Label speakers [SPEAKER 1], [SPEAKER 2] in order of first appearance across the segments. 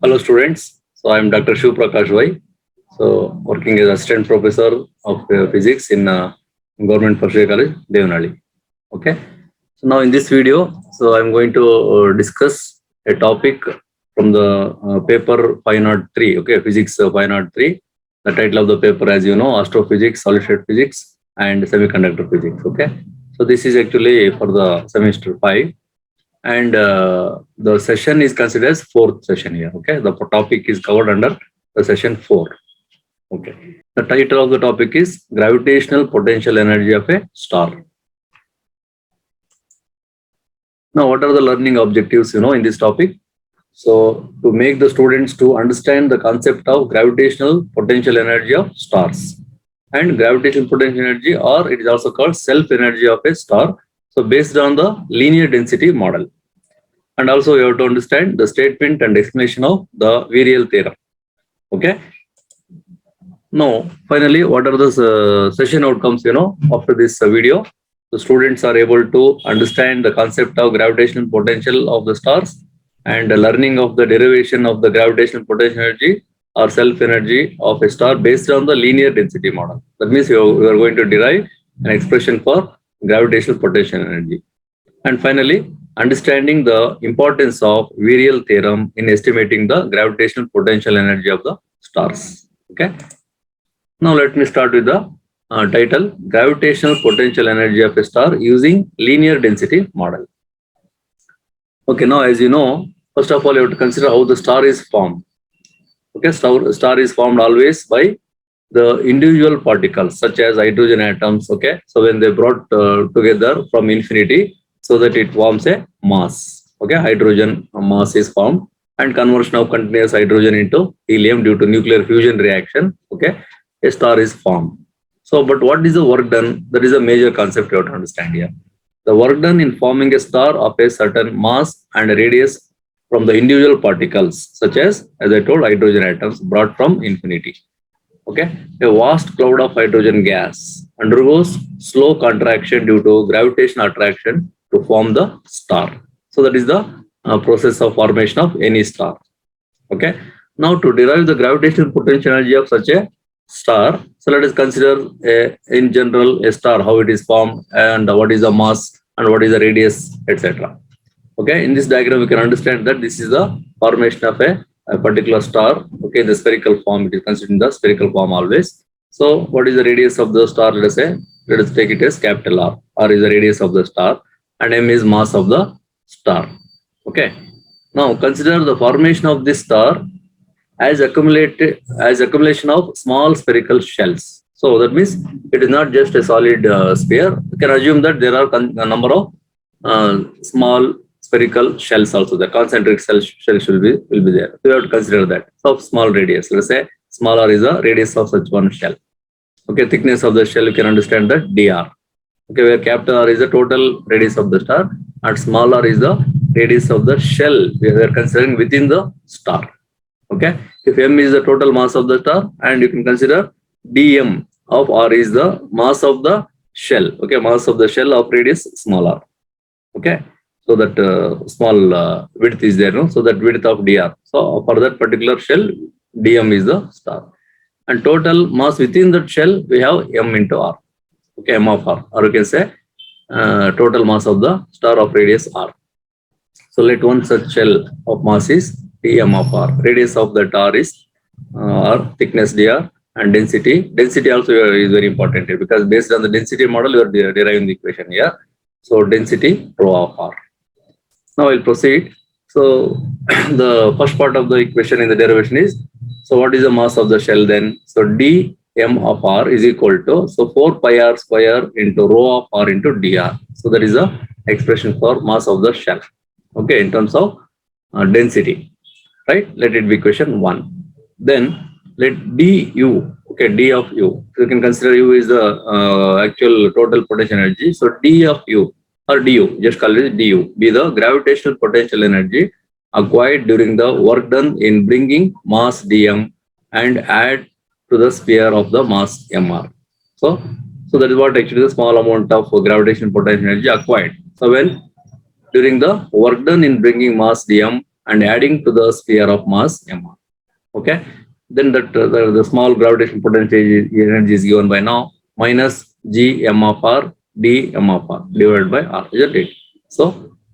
[SPEAKER 1] Hello students, so I am Dr. Shiv Prakash Vai, so working as assistant professor of physics in Government First Year College, Devanali. Okay, so now in this video, so I am going to discuss a topic from the paper 503, okay, physics 503. The title of the paper, as you know, Astrophysics, solid state physics and semiconductor physics, okay. So this is actually for the semester 5. And the session is considered as fourth session here. Okay, the topic is covered under the session 4. Okay, the title of the topic is gravitational potential energy of a star. Now, what are the learning objectives in this topic? So, to make the students to understand the concept of gravitational potential energy of stars and gravitational potential energy, or it is also called self energy of a star. So, based on the linear density model. And also you have to understand the statement and explanation of the Virial theorem. Okay. Now, finally, what are the session outcomes, after this video? The students are able to understand the concept of gravitational potential of the stars and the learning of the derivation of the gravitational potential energy or self energy of a star based on the linear density model. That means you are going to derive an expression for gravitational potential energy. And finally, understanding the importance of Virial theorem in estimating the gravitational potential energy of the stars. Okay. Now let me start with the title, Gravitational Potential Energy of a Star using Linear Density Model. Okay, now as you know, first of all, you have to consider how the star is formed. Okay, star is formed always by the individual particles such as hydrogen atoms. Okay, so when they brought together from infinity, so that it forms a mass. Okay, hydrogen mass is formed and conversion of continuous hydrogen into helium due to nuclear fusion reaction. Okay, a star is formed. So, but what is the work done? That is a major concept you have to understand here. The work done in forming a star of a certain mass and radius from the individual particles, such as I told, hydrogen atoms brought from infinity. Okay, a vast cloud of hydrogen gas undergoes slow contraction due to gravitational attraction to form the star. So that is the process of formation of any star. Okay. Now to derive the gravitational potential energy of such a star, so let us consider in general a star, how it is formed and what is the mass and what is the radius, etc. Okay. In this diagram, we can understand that this is the formation of a particular star. Okay, the spherical form, it is considered in the spherical form always. So what is the radius of the star? Let us take it as capital R. R is the radius of the star and M is mass of the star. Okay. Now consider the formation of this star as accumulation of small spherical shells. So that means it is not just a solid sphere. You can assume that there are a number of small spherical shells also. The concentric shells will be there. So you have to consider that. So of small radius. Let us say small r is the radius of such one shell. Okay, thickness of the shell, you can understand that dr. Okay, where capital R is the total radius of the star and small r is the radius of the shell we are considering within the star. Okay, if M is the total mass of the star and you can consider dm of R is the mass of the shell. Okay, mass of the shell of radius small r. Okay, so that small width is there, no? So that width of dr. So for that particular shell, dm is the star. And total mass within that shell, we have M into R. Okay, M of R, or you can say total mass of the star of radius R. So let one such shell of mass is dm of R. Radius of that R is R, thickness dr, and density. Density also is very important here because based on the density model, you are deriving the equation here. So density rho of R. Now I'll proceed. So the first part of the equation in the derivation is, so what is the mass of the shell then? So d m of r is equal to, so 4 pi r square into rho of r into dr. So that is the expression for mass of the shell. Okay, in terms of density, right? Let it be equation 1. Then let du, okay, d of u. So you can consider u is the actual total potential energy. So d of u or du, just call it du, be the gravitational potential energy acquired during the work done in bringing mass dm and add to the sphere of the mass mr. So that is what actually the small amount of gravitational potential energy acquired. So when during the work done in bringing mass dm and adding to the sphere of mass m. Okay, then the small gravitational potential energy is given by now minus g m of r d m of r divided by r, isn't it? So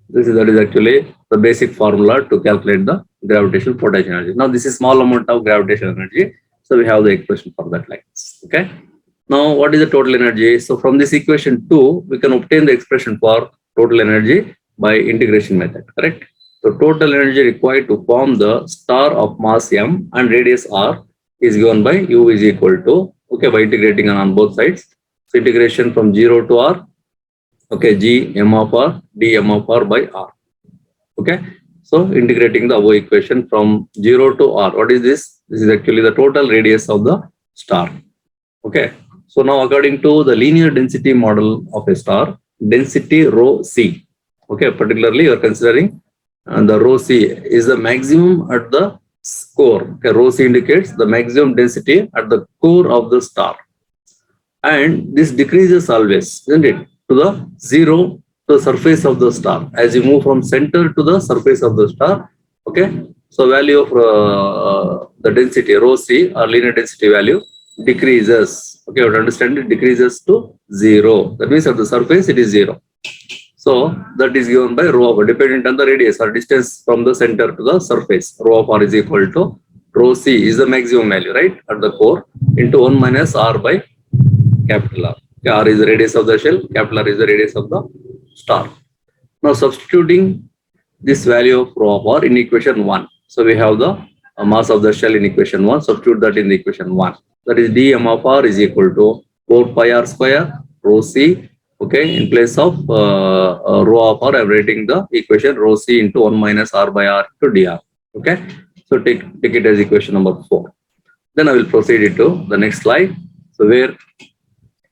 [SPEAKER 1] that is actually the basic formula to calculate the gravitational potential energy. Now this is small amount of gravitational energy, so we have the expression for that like this. Okay. Now what is the total energy? So from this equation 2, we can obtain the expression for total energy by integration method. Correct. So total energy required to form the star of mass m and radius r is given by u is equal to, okay, by integrating on both sides. So integration from 0 to r, okay, g m of r d m of r by r. Okay, so integrating the above equation from 0 to r. What is this? This is actually the total radius of the star. Okay, so now according to the linear density model of a star, density rho c. Okay, particularly you are considering the rho c is the maximum at the core. Okay, rho c indicates the maximum density at the core of the star, and this decreases always, isn't it, to the zero, to the surface of the star as you move from center to the surface of the star. Okay, so value of the density rho c or linear density value decreases. Okay, you have to understand it decreases to 0. That means at the surface it is 0. So that is given by rho of r, dependent on the radius or distance from the center to the surface. Rho of r is equal to rho c is the maximum value, right, at the core, into 1 minus r by capital R. Okay, r is the radius of the shell, capital R is the radius of the star. Now substituting this value of rho of r in equation 1. So we have the mass of the shell in equation 1. Substitute that in the equation 1. That is dm of r is equal to 4 pi r square rho c. Okay, in place of rho of r, I am writing the equation rho c into 1 minus r by r to dr. Okay, so take it as equation number 4. Then I will proceed into the next slide. So where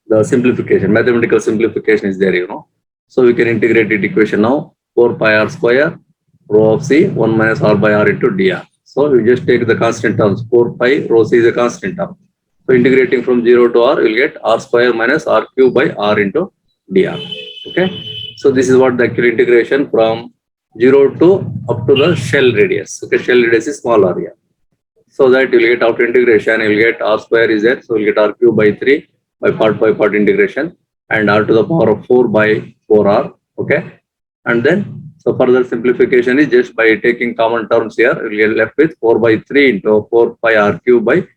[SPEAKER 1] the simplification, mathematical simplification is there, So we can integrate it equation now. 4 pi r square rho of c 1 minus r by r into dr. So we just take the constant terms. 4 pi rho c is a constant term. So integrating from 0 to r, we will get r square minus r cube by r into dr. Okay. So this is what the actual integration from 0 to up to the shell radius. Okay, shell radius is small r here. So that you will get after integration, you will get r square is there. So we will get r cube by 3 by part integration, and r to the power of 4 by 4r. Okay. And then, so further simplification is just by taking common terms here, we will get left with 4 by 3 into 4 pi r cube by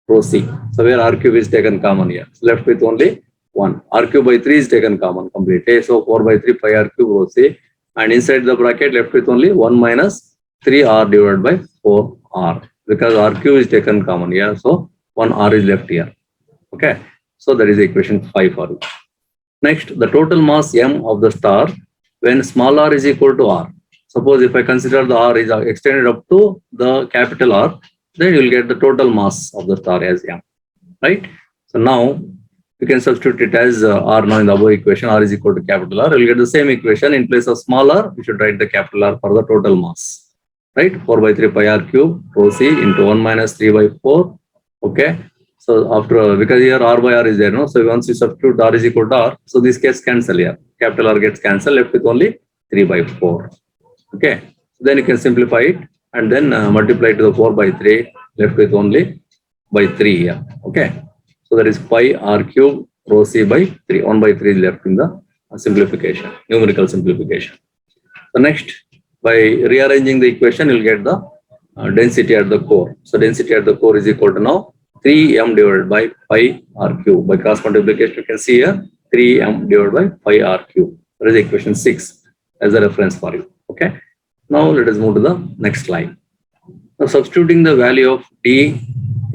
[SPEAKER 1] rho c. So where r cube is taken common here, so left with only 1. R cube by 3 is taken common completely. So 4 by 3 pi r cube rho c, and inside the bracket left with only 1 minus 3r divided by 4r, because r cube is taken common here. So 1r is left here. Okay. So that is equation 5 for you. Next, the total mass m of the star when small r is equal to r. Suppose if I consider the r is extended up to the capital R, then you will get the total mass of the star as m, right? So now you can substitute it as r now in the above equation, r is equal to capital R. You will get the same equation. In place of small r, we should write the capital R for the total mass, right? 4 by 3 pi r cube rho c into 1 minus 3 by 4. Okay. So after, because here r by r is there, no? So once you substitute r is equal to r, so this gets cancelled here. Capital R gets cancelled, left with only 3 by 4. Okay. Then you can simplify it and then multiply to the 4 by 3, left with only by 3 here. Okay. So that is pi r cube rho c by 3. 1 by 3 is left in the simplification, numerical simplification. So next, by rearranging the equation, you'll get the density at the core. So density at the core is equal to now 3m divided by pi r cube. By cross multiplication, you can see here 3m divided by pi r cube. That is equation 6 as a reference for you. Okay. Now let us move to the next slide. Now substituting the value of d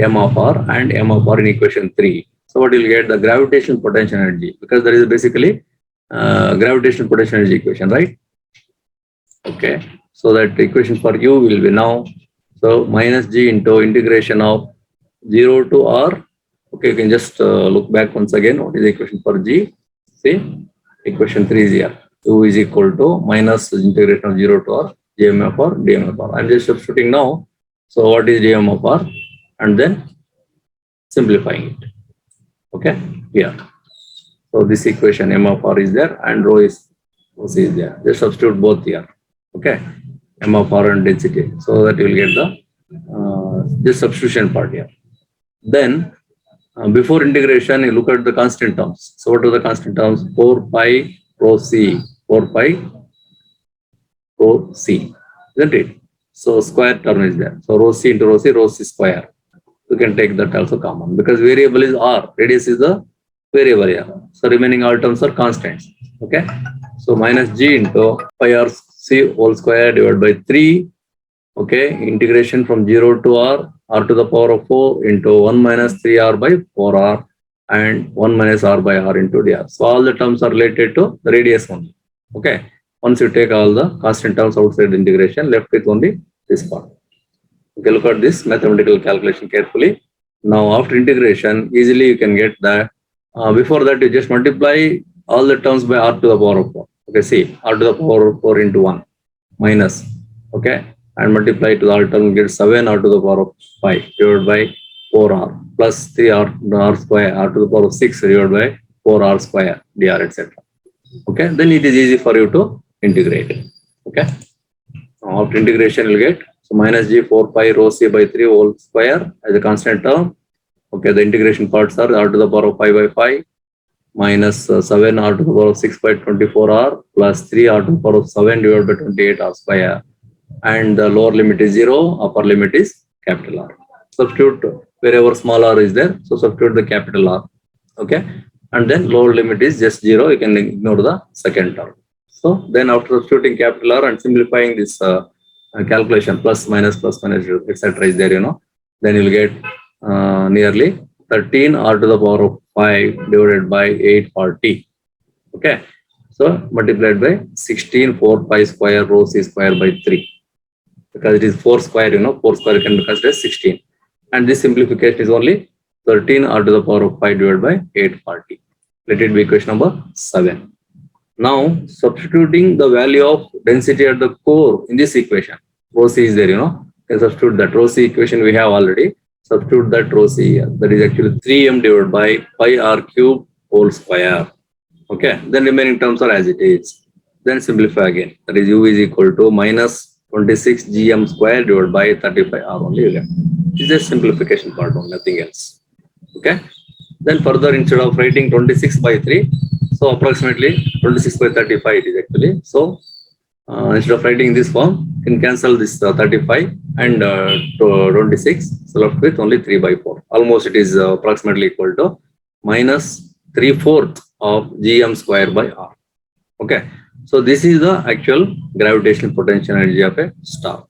[SPEAKER 1] m of r and m of r in equation 3. So what you'll get, the gravitational potential energy, because that is basically gravitational potential energy equation, right? Okay. So that equation for you will be now, so minus g into integration of 0 to r. Okay, you can just look back once again. What is the equation for g? See, equation 3 is here. U is equal to minus integration of 0 to r, gm of r, dm of r. I'm just substituting now. So what is dm of r? And then simplifying it. Okay, here. So this equation m of r is there and rho c is there. Just substitute both here. Okay, m of r and density. So that you will get the this substitution part here. Then before integration, you look at the constant terms. So what are the constant terms? 4 pi rho c, 4 pi rho c, isn't it? So square term is there. So rho c into rho c square. You can take that also common because variable is r, radius is the variable here. So remaining all terms are constants. Okay. So minus g into pi r c whole square divided by 3. Okay. Integration from 0 to r to the power of 4 into 1 minus 3r by 4r and 1 minus r by r into dr. So all the terms are related to the radius only. Okay. Once you take all the constant terms outside the integration, left with only this part. Okay, look at this mathematical calculation carefully. Now, after integration, easily you can get that. Before that, you just multiply all the terms by r to the power of 4. Okay, see, r to the power of 4 into 1 minus, okay, and multiply to the all term, get 7 r to the power of 5 divided by 4r plus 3r square r to the power of 6 divided by 4r square dr, etc. Okay, then it is easy for you to integrate it. Okay, now, after integration, you'll get so minus g 4 pi rho c by 3 whole square as a constant term. Okay, the integration parts are r to the power of 5 by 5 minus 7 r to the power of 6 by 24r plus 3 r to the power of 7 divided by 28 r square. And the lower limit is 0, upper limit is capital R. Substitute wherever small r is there. So substitute the capital R. Okay, and then lower limit is just 0. You can ignore the second term. So then after substituting capital R and simplifying this calculation plus minus etc. is there, then you'll get nearly 13 r to the power of 5 divided by 840. Okay, so multiplied by 16 4 pi square rho c square by 3 because it is 4 square, 4 square can be considered as 16, and this simplification is only 13 r to the power of 5 divided by 840. Let it be equation number 7. Now, substituting the value of density at the core in this equation, rho c is there, you can substitute that rho c equation we have already. Substitute that rho c here. That is actually 3m divided by pi r cube whole square. Okay, then remaining terms are as it is. Then simplify again. That is u is equal to minus 26 gm square divided by 35 r only you get. This is a simplification part, nothing else. Okay, then further instead of writing 26 by 3, so approximately 26 by 35 it is actually. So instead of writing this form, you can cancel this 35 and 26. So left with only 3 by 4. Almost it is approximately equal to minus 3/4 of gm square by r. Okay. So this is the actual gravitational potential energy of a star.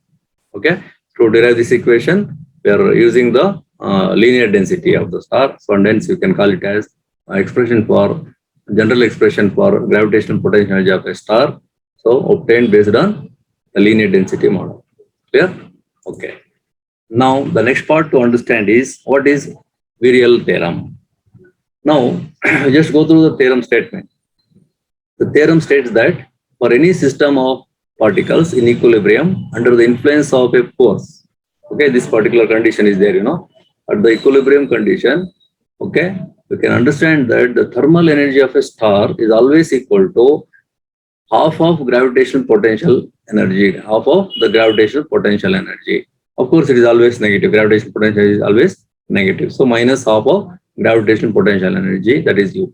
[SPEAKER 1] Okay. To derive this equation, we are using the linear density of the star. So and hence you can call it as general expression for gravitational potential energy of a star. So obtained based on the linear density model. Clear? Okay. Now the next part to understand is what is Virial theorem. Now just go through the theorem statement. The theorem states that for any system of particles in equilibrium under the influence of a force, okay, this particular condition is there, at the equilibrium condition, okay, you can understand that the thermal energy of a star is always equal to half of gravitational potential energy, half of the gravitational potential energy. Of course, it is always negative. Gravitational potential is always negative. So minus half of gravitational potential energy, that is U.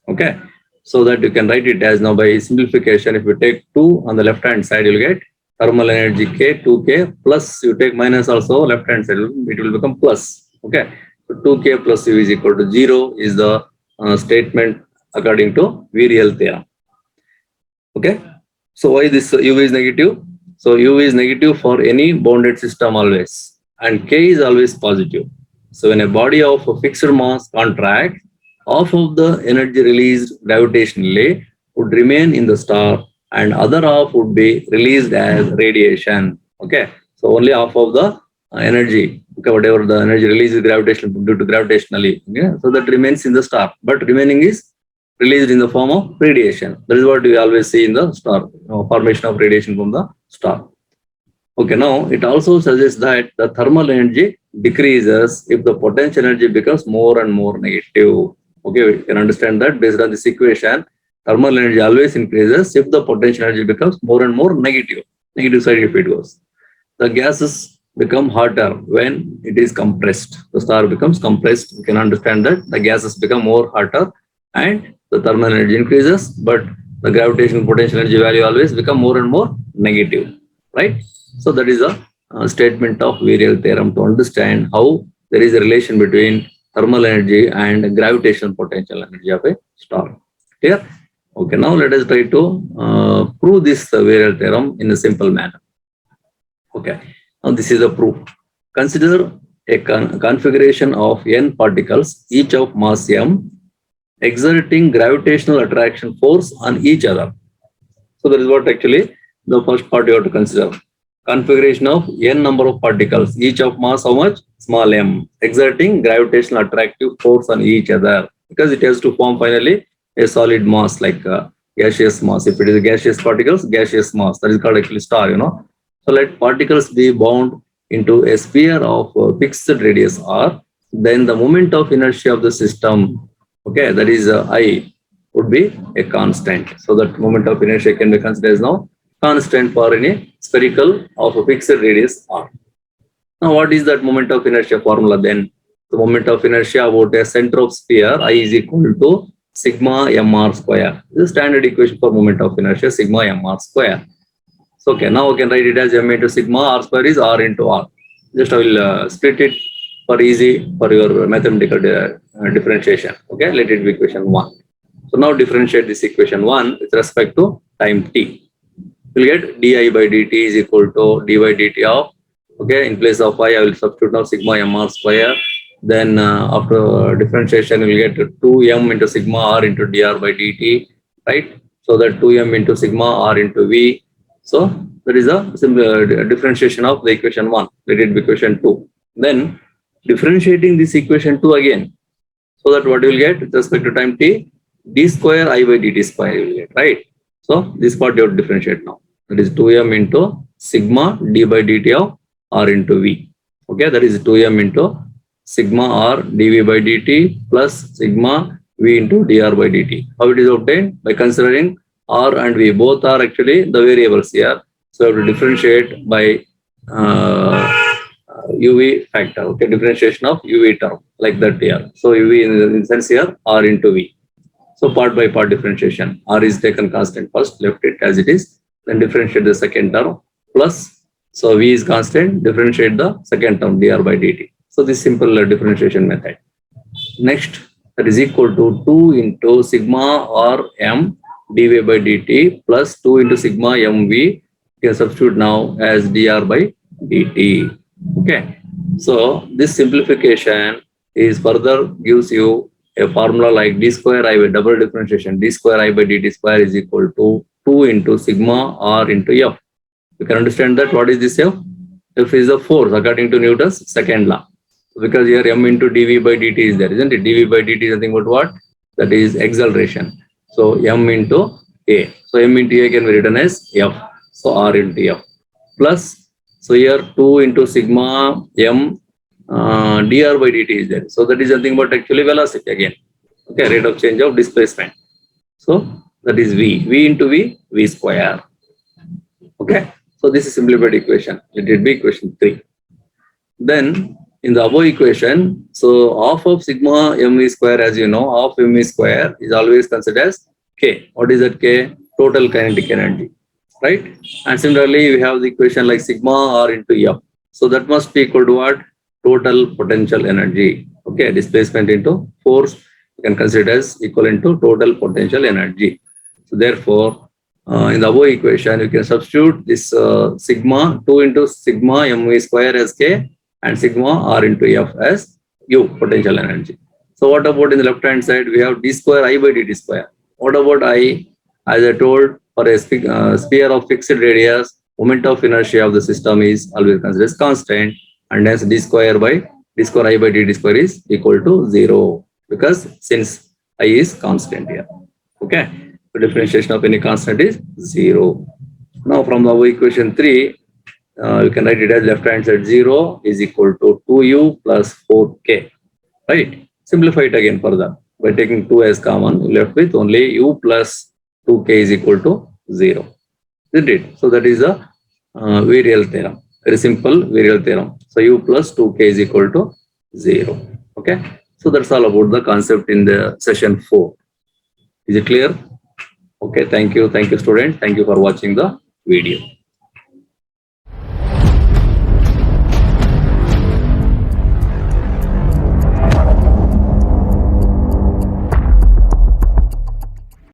[SPEAKER 1] Okay. So that you can write it as now by simplification. If you take 2 on the left hand side, you'll get thermal energy K, 2K plus you take minus also left hand side, it will become plus. Okay. So 2K plus U is equal to 0 is the statement according to Virial theorem. Okay. So why this U is negative? So U is negative for any bounded system always, and K is always positive. So when a body of a fixed mass contracts, half of the energy released gravitationally would remain in the star and other half would be released as radiation. Okay. So only half of the energy, okay, whatever the energy released gravitational due to gravitationally, okay, so that remains in the star, but remaining is released in the form of radiation. That is what we always see in the star, formation of radiation from the star. Okay, now it also suggests that the thermal energy decreases if the potential energy becomes more and more negative. Okay, we can understand that based on this equation, thermal energy always increases if the potential energy becomes more and more negative. negative side if it goes. The gases become hotter when it is compressed. The star becomes compressed. You can understand that the gases become more hotter and the thermal energy increases, but the gravitational potential energy value always become more and more negative, right? So that is a statement of Virial theorem to understand how there is a relation between thermal energy and gravitational potential energy of a star. Clear? Okay, now let us try to prove this Virial theorem in a simple manner. Okay, now this is a proof. Consider a configuration of n particles, each of mass m, exerting gravitational attraction force on each other. So that is what actually the first part you have to consider. Configuration of n number of particles, each of mass how much? Small m, exerting gravitational attractive force on each other, because it has to form finally a solid mass like gaseous mass. If it is a gaseous particles, gaseous mass, that is called actually star, So let particles be bound into a sphere of fixed radius r, then the moment of inertia of the system, okay, that is I, would be a constant. So that moment of inertia can be considered as now constant for any spherical of a fixed radius r. Now what is that moment of inertia formula then? The moment of inertia about a center of sphere I is equal to sigma mr square. This is standard equation for moment of inertia, sigma mr square. So okay, now I can write it as m into sigma, r square is r into r. Just I will split it for easy for your mathematical differentiation. Okay, let it be equation 1. So now differentiate this equation 1 with respect to time t. We'll get di by dt is equal to dy dt of, okay, in place of I will substitute now sigma mr square. Then after differentiation, we'll get 2m into sigma r into dr by dt, right? So that 2m into sigma r into v. So that is a simple differentiation of the equation 1. Let it be equation 2. Then differentiating this equation 2 again. So that what you will get with respect to time t, d square I by dt square you will get, right? So this part you have to differentiate now. That is 2m into sigma d by dt of r into v. Okay, that is 2m into sigma r dv by dt plus sigma v into dr by dt. How it is obtained? By considering r and v both are actually the variables here. So you have to differentiate by UV factor, okay, differentiation of UV term like that here. So UV in the sense here R into V. So part by part differentiation. R is taken constant first, left it as it is, then differentiate the second term plus. So V is constant, differentiate the second term dr by dt. So this simple differentiation method. Next, that is equal to 2 into sigma r m dv by dt plus 2 into sigma mv. You can substitute now as dr by dt. Okay, so this simplification is further gives you a formula like d square I by double differentiation, d square I by dt square is equal to 2 into sigma r into f. You can understand that what is this f? F is the force according to Newton's second law. Because here m into dv by dt is there, isn't it? dv by dt is nothing but what? That is acceleration. So m into a. So m into a can be written as f. So r into f plus. So here 2 into sigma m dr by dt is there. So that is nothing but actually velocity again. Okay, rate of change of displacement. So that is v. V into v, v square. Okay. So this is simplified equation. Let it be equation 3. Then in the above equation, so half of sigma mv square, as you know, half mv square is always considered as k. What is that k? Total kinetic energy, right? And similarly, we have the equation like sigma r into f. So that must be equal to what? Total potential energy. Okay, displacement into force, you can consider as equivalent to total potential energy. So therefore, in the above equation, you can substitute this sigma 2 into sigma mv square as k and sigma r into f as u, potential energy. So what about in the left hand side? We have d square I by dt square. What about I? As I told, for a sphere of fixed radius, moment of inertia of the system is always considered as constant, and hence d square I by dt square is equal to 0, because since I is constant here. Okay, the differentiation of any constant is 0. Now from the equation 3, you can write it as left hand side 0 is equal to 2u plus 4k, right? Simplify it again further by taking 2 as common, left with only u plus 2k is equal to 0, isn't it? So that is the Virial theorem. Very simple Virial theorem. So U plus 2k is equal to 0. Okay. So that's all about the concept in the session 4. Is it clear? Okay. Thank you. Thank you, student. Thank you for watching the video.